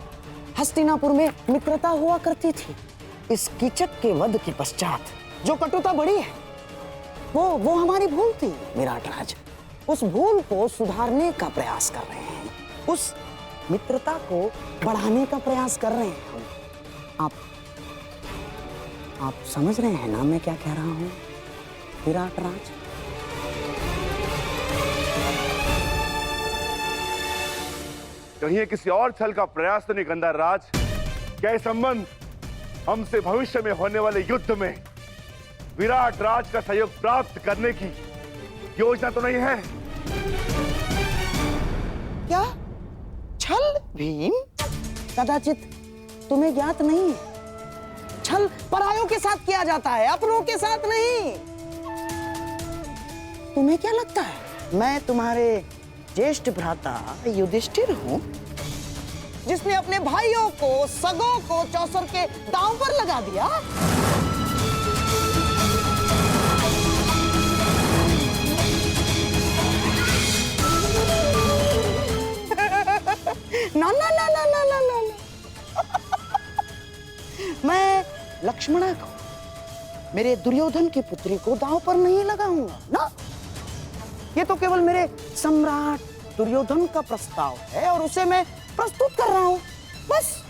हस्तिनापुर में मित्रता हुआ करती थी। इस कीचक के वध के पश्चात जो कटुता बढ़ी है वो हमारी भूल थी विराट राज। उस भूल को सुधारने का प्रयास कर रहे हैं, उस मित्रता को बढ़ाने का प्रयास कर रहे हैं। आप समझ रहे हैं ना मैं क्या कह रहा हूं विराट राज?
कहीं ये किसी और छल का प्रयास तो नहीं गंधार राज? क्या ये संबंध हमसे भविष्य में होने वाले युद्ध में विराट राज का सहयोग प्राप्त करने की योजना तो नहीं है?
क्या छल भीम? कदाचित तुम्हें ज्ञात नहीं है, छल परायों के साथ किया जाता है, अपनों के साथ नहीं। तुम्हें क्या लगता है मैं तुम्हारे ज्येष्ठ भ्राता युधिष्ठिर हूं, जिसने अपने भाइयों को, सगों को चौसर के दांव पर लगा दिया? ना ना ना ना ना ना ना मैं लक्ष्मणा को, मेरे दुर्योधन की पुत्री को दांव पर नहीं लगाऊंगा ना। ये तो केवल मेरे सम्राट दुर्योधन का प्रस्ताव है और उसे मैं प्रस्तुत कर रहा हूं, बस।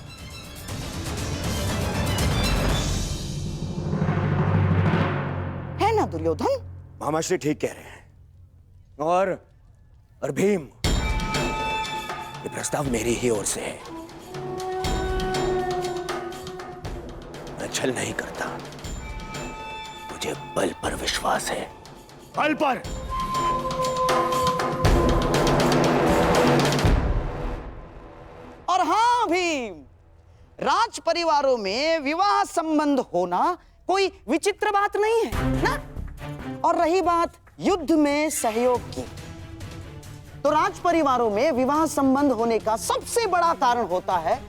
है ना दुर्योधन?
मामाश्री ठीक कह रहे हैं। और भीम, ये प्रस्ताव मेरी ही ओर से है। मैं छल नहीं करता, मुझे बल पर विश्वास है, बल पर।
और हाँ भीम, राज परिवारों में विवाह संबंध होना कोई विचित्र बात नहीं है ना। और रही बात युद्ध में सहयोग की, तो राज परिवारों में विवाह संबंध होने का सबसे बड़ा कारण होता है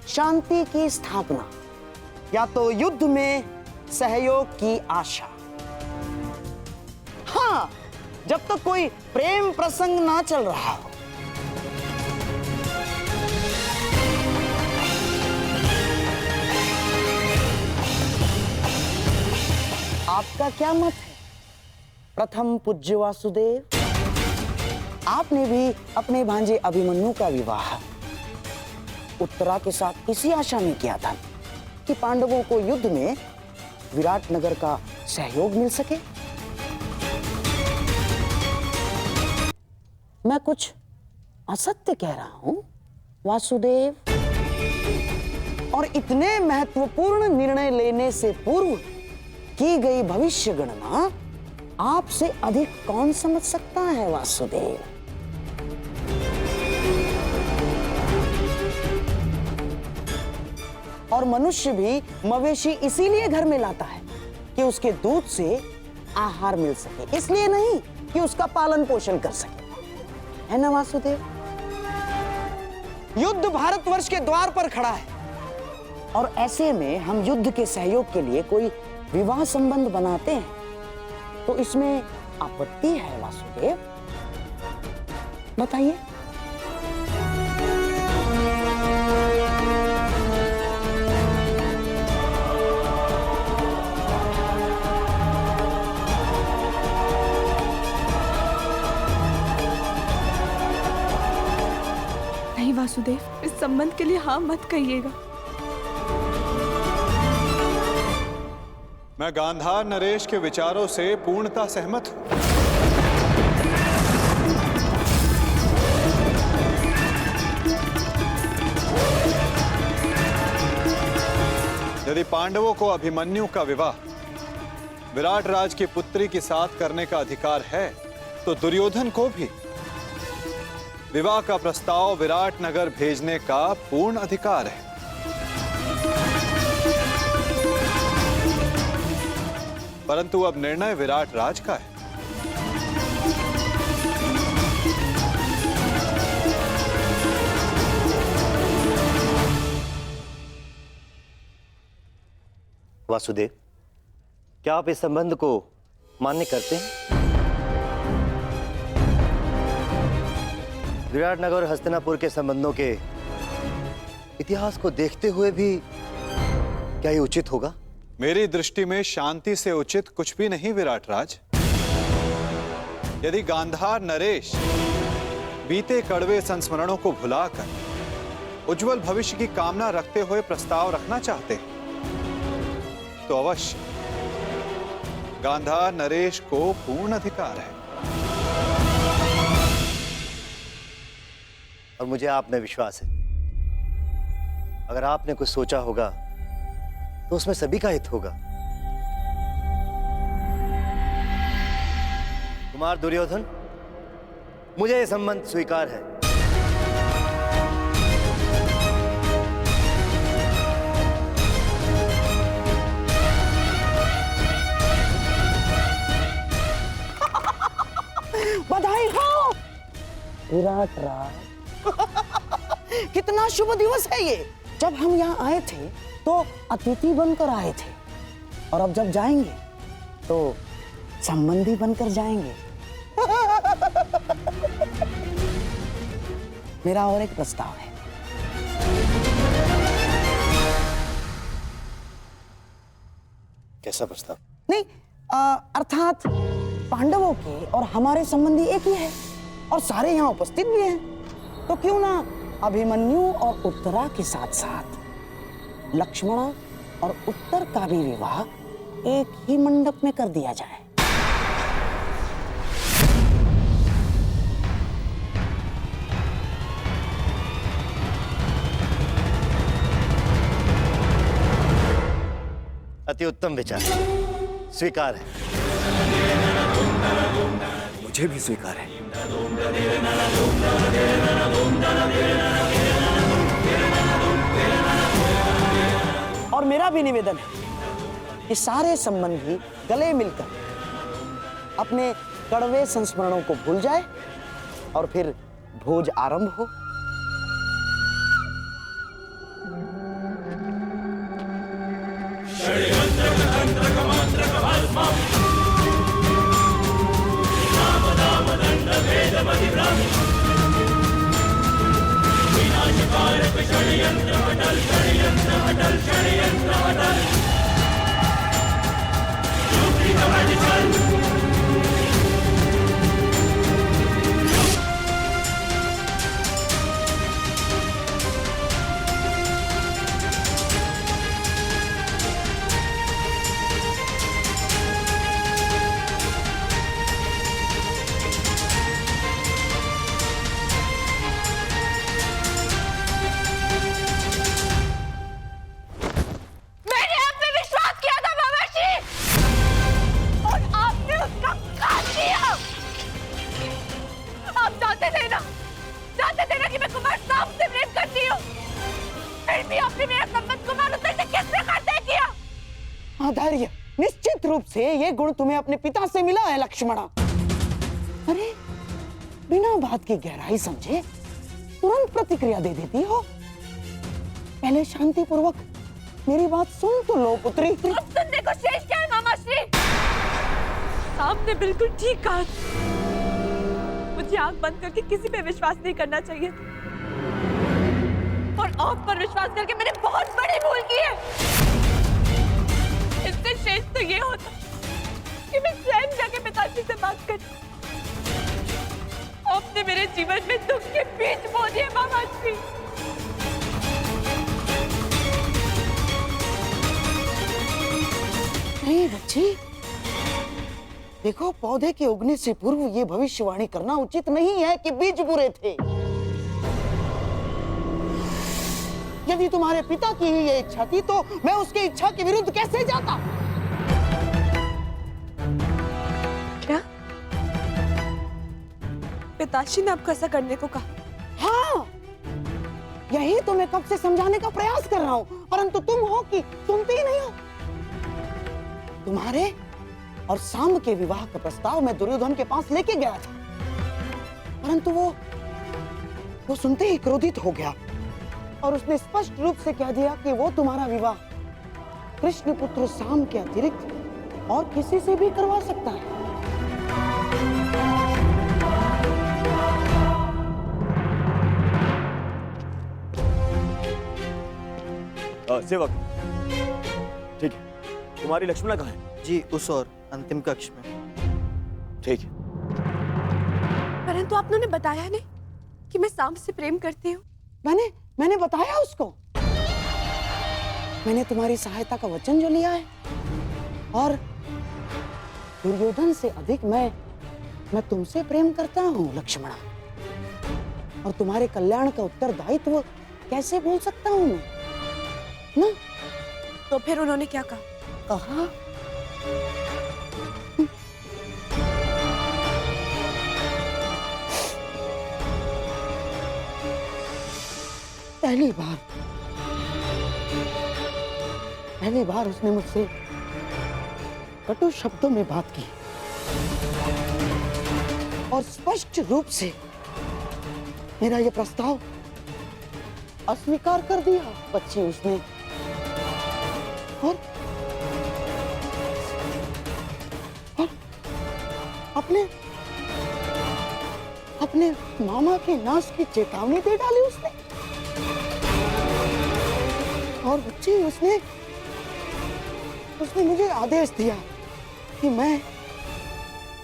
शांति की स्थापना, या तो युद्ध में सहयोग की आशा। हाँ, जब तक कोई प्रेम प्रसंग ना चल रहा हो। आपका क्या मत है प्रथम पूज्य वासुदेव? आपने भी अपने भांजे अभिमन्यु का विवाह उत्तरा के साथ इसी आशा में किया था कि पांडवों को युद्ध में विराटनगर का सहयोग मिल सके। मैं कुछ असत्य कह रहा हूं वासुदेव? और इतने महत्वपूर्ण निर्णय लेने से पूर्व की गई भविष्य गणना आपसे अधिक कौन समझ सकता है वासुदेव? और मनुष्य भी मवेशी इसीलिए घर में लाता है कि उसके दूध से आहार मिल सके, इसलिए नहीं कि उसका पालन पोषण कर सके, है ना वासुदेव? युद्ध भारतवर्ष के द्वार पर खड़ा है और ऐसे में हम युद्ध के सहयोग के लिए कोई विवाह संबंध बनाते हैं तो इसमें आपत्ति है वासुदेव? बताइए।
नहीं वासुदेव, इस संबंध के लिए हाँ मत कहिएगा।
मैं गांधार नरेश के विचारों से पूर्णतः सहमत हूं। यदि पांडवों को अभिमन्यु का विवाह विराट राज की पुत्री के साथ करने का अधिकार है तो दुर्योधन को भी विवाह का प्रस्ताव विराट नगर भेजने का पूर्ण अधिकार है। परंतु अब निर्णय विराट राज का है।
वासुदेव, क्या आप इस संबंध को मान्य करते हैं? विराटनगर और हस्तिनापुर के संबंधों के इतिहास को देखते हुए भी क्या ये उचित होगा?
मेरी दृष्टि में शांति से उचित कुछ भी नहीं विराट राज। यदि गांधार नरेश बीते कड़वे संस्मरणों को भुलाकर उज्जवल भविष्य की कामना रखते हुए प्रस्ताव रखना चाहते हैं तो अवश्य गांधार नरेश को पूर्ण अधिकार है।
और मुझे आप में विश्वास है, अगर आपने कुछ सोचा होगा तो उसमें सभी का हित होगा। कुमार दुर्योधन, मुझे यह संबंध स्वीकार है।
बधाई हो विराट राज। कितना शुभ दिवस है ये। जब हम यहाँ आए थे तो अतिथि बनकर आए थे, और अब जब जाएंगे तो संबंधी बनकर जाएंगे। मेरा और एक प्रस्ताव है।
कैसा प्रस्ताव?
नहीं, अर्थात पांडवों के और हमारे संबंधी एक ही है और सारे यहाँ उपस्थित भी हैं, तो क्यों ना अभिमन्यु और उत्तरा के साथ साथ लक्ष्मण और उत्तर का भी विवाह एक ही मंडप में कर दिया जाए।
अति उत्तम विचार, स्वीकार है।
मुझे भी स्वीकार है।
और मेरा भी निवेदन है कि सारे संबंधी गले मिलकर अपने कड़वे संस्मरणों को भूल जाए और फिर भोज आरंभ हो। धैर्य, निश्चित रूप से ये गुण तुम्हें अपने पिता से मिला है लक्ष्मणा। अरे बिना बात की गहराई समझे तुरंत प्रतिक्रिया दे देती हो। पहले शांति पूर्वक मेरी बात सुन तो लो पुत्री।
सुनने को शेष क्या है मामाश्री? आपने बिल्कुल ठीक कहा। मुझे आंख बंद करके किसी पे विश्वास नहीं करना चाहिए, और आप पर विश्वास करके मैंने बहुत बड़ी भूल की है। इससे शेष तो ये होता कि मैं स्वयं जाके पिताजी से बात कर। आपने मेरे जीवन में दुख के बीज बो दिए मामाश्री।
नहीं बच्ची, देखो पौधे के उगने से पूर्व ये भविष्यवाणी करना उचित नहीं है कि बीज बुरे थे। यदि तुम्हारे पिता की ही ये इच्छा थी तो मैं उसकी इच्छा के विरुद्ध कैसे जाता?
क्या पिताश्री ने आपको ऐसा करने को कहा?
यही तो मैं कब से समझाने का प्रयास कर रहा हूँ, परंतु तुम हो कि सुनते ही नहीं हो। तुम्हारे और सांब के विवाह का प्रस्ताव मैं दुर्योधन के पास लेके गया था, परंतु वो सुनते ही क्रोधित हो गया और उसने स्पष्ट रूप से कह दिया कि वो तुम्हारा विवाह कृष्ण पुत्र सांब के अतिरिक्त और किसी से भी करवा सकता है।
सेवक, ठीक है, तुम्हारी लक्ष्मणा कहाँ है?
जी उस और अंतिम कक्ष में।
ठीक है।
परंतु आपने उन्हें बताया नहीं कि मैं सांब से प्रेम करती हूँ।
मैंने बताया उसको। मैंने तुम्हारी सहायता का वचन जो लिया है, और दुर्योधन से अधिक मैं तुमसे प्रेम करता हूँ लक्ष्मणा, और तुम्हारे कल्याण का उत्तरदायित्व कैसे भूल सकता हूँ मैं ना?
तो फिर उन्होंने क्या कहा?
पहली बार उसने मुझसे कटु शब्दों में बात की और स्पष्ट रूप से मेरा यह प्रस्ताव अस्वीकार कर दिया बच्ची उसने। और अपने मामा के नाश की चेतावनी दे डाली उसने। और बच्ची उसने मुझे आदेश दिया कि मैं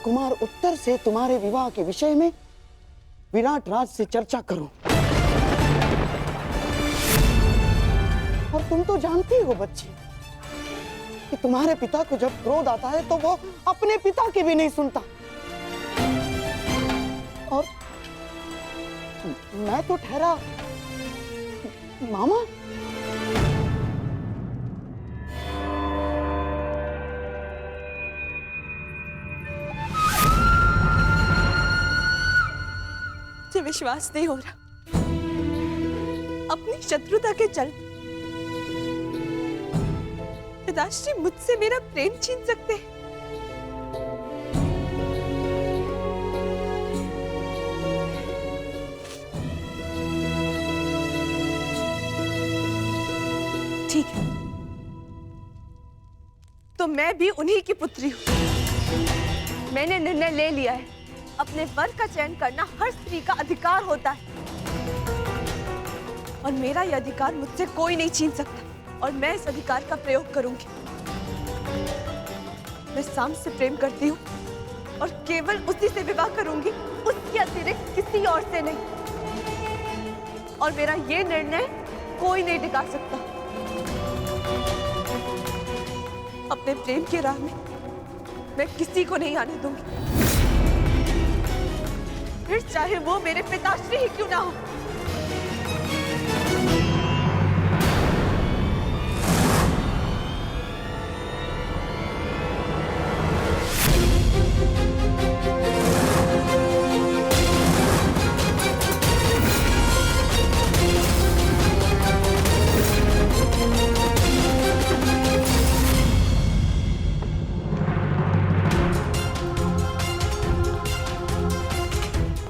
कुमार उत्तर से तुम्हारे विवाह के विषय में विराट राज से चर्चा करूं। और तुम तो जानती हो बच्ची कि तुम्हारे पिता को जब क्रोध आता है तो वो अपने पिता की भी नहीं सुनता। और मैं तो ठहरा मामा।
मुझे विश्वास नहीं हो रहा, अपनी शत्रुता के चलते पिताश्री मुझसे मेरा प्रेम छीन सकते हैं। ठीक है, तो मैं भी उन्हीं की पुत्री हूं। मैंने निर्णय ले लिया है, अपने वर का चयन करना हर स्त्री का अधिकार होता है, और मेरा यह अधिकार मुझसे कोई नहीं छीन सकता, और मैं इस अधिकार का प्रयोग करूंगी। मैं सांब से प्रेम करती हूँ और केवल उसी से विवाह करूंगी, उसके अतिरिक्त किसी और से नहीं। और मेरा ये निर्णय कोई नहीं टिका सकता। अपने प्रेम की राह में मैं किसी को नहीं आने दूंगी, फिर चाहे वो मेरे पिताश्री ही क्यों ना हो।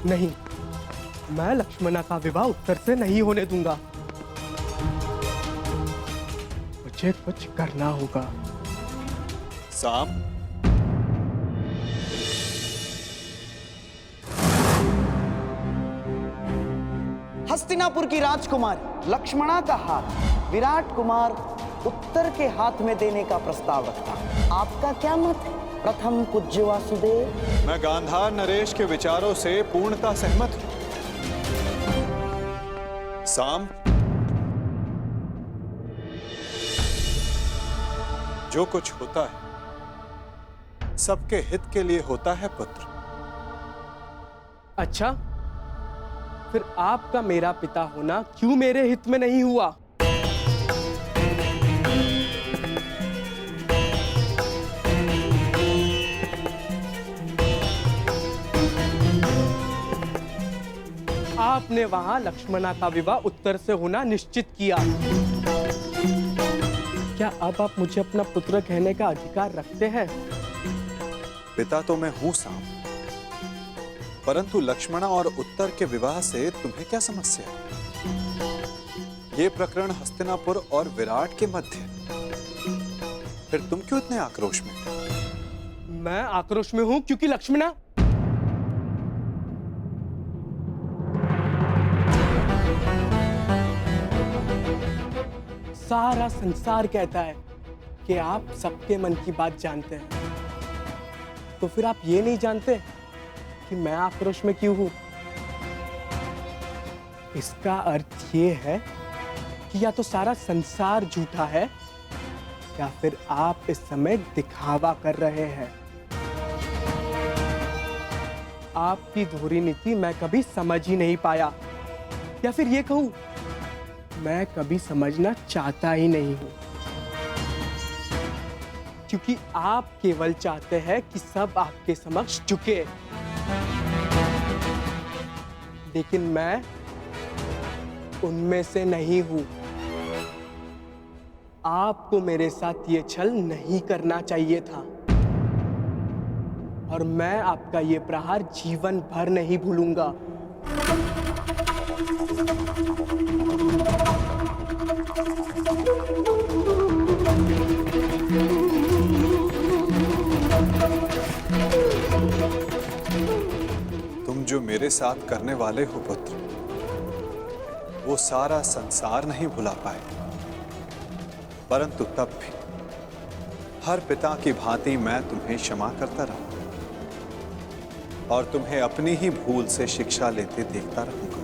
नहीं, मैं लक्ष्मणा का विवाह उत्तर से नहीं होने दूंगा। मुझे कुछ करना होगा।
सांब,
हस्तिनापुर की राजकुमारी लक्ष्मणा का हाथ विराट कुमार उत्तर के हाथ में देने का प्रस्ताव रखता हूं। आपका क्या मत है प्रथम पूज्य वासुदेव?
मैं गांधार नरेश के विचारों से पूर्णतः सहमत हूं। सांब, जो कुछ होता है सबके हित के लिए होता है पुत्र।
अच्छा, फिर आपका मेरा पिता होना क्यों मेरे हित में नहीं हुआ? आपने वहां लक्ष्मणा का विवाह उत्तर से होना निश्चित किया। क्या अब आप मुझे अपना पुत्र कहने का अधिकार रखते हैं?
पिता तो मैं हूं सांब, परंतु लक्ष्मणा और उत्तर के विवाह से तुम्हें क्या समस्या है? ये प्रकरण हस्तिनापुर और विराट के मध्य, फिर तुम क्यों इतने आक्रोश में?
मैं आक्रोश में हूं क्योंकि लक्ष्मणा सारा संसार कहता है कि आप सबके मन की बात जानते हैं, तो फिर आप ये नहीं जानते कि मैं आक्रोश में क्यों हूं? इसका अर्थ ये है कि या तो सारा संसार झूठा है या फिर आप इस समय दिखावा कर रहे हैं। आपकी धोरी नीति मैं कभी समझ ही नहीं पाया, या फिर ये कहूं मैं कभी समझना चाहता ही नहीं हूं, क्योंकि आप केवल चाहते हैं कि सब आपके समक्ष झुके, लेकिन मैं उनमें से नहीं हूं। आपको मेरे साथ ये छल नहीं करना चाहिए था, और मैं आपका ये प्रहार जीवन भर नहीं भूलूंगा।
तुम जो मेरे साथ करने वाले हो पुत्र, वो सारा संसार नहीं भुला पाए, परंतु तब भी हर पिता की भांति मैं तुम्हें क्षमा करता रहूंगा और तुम्हें अपनी ही भूल से शिक्षा लेते देखता रहूंगा।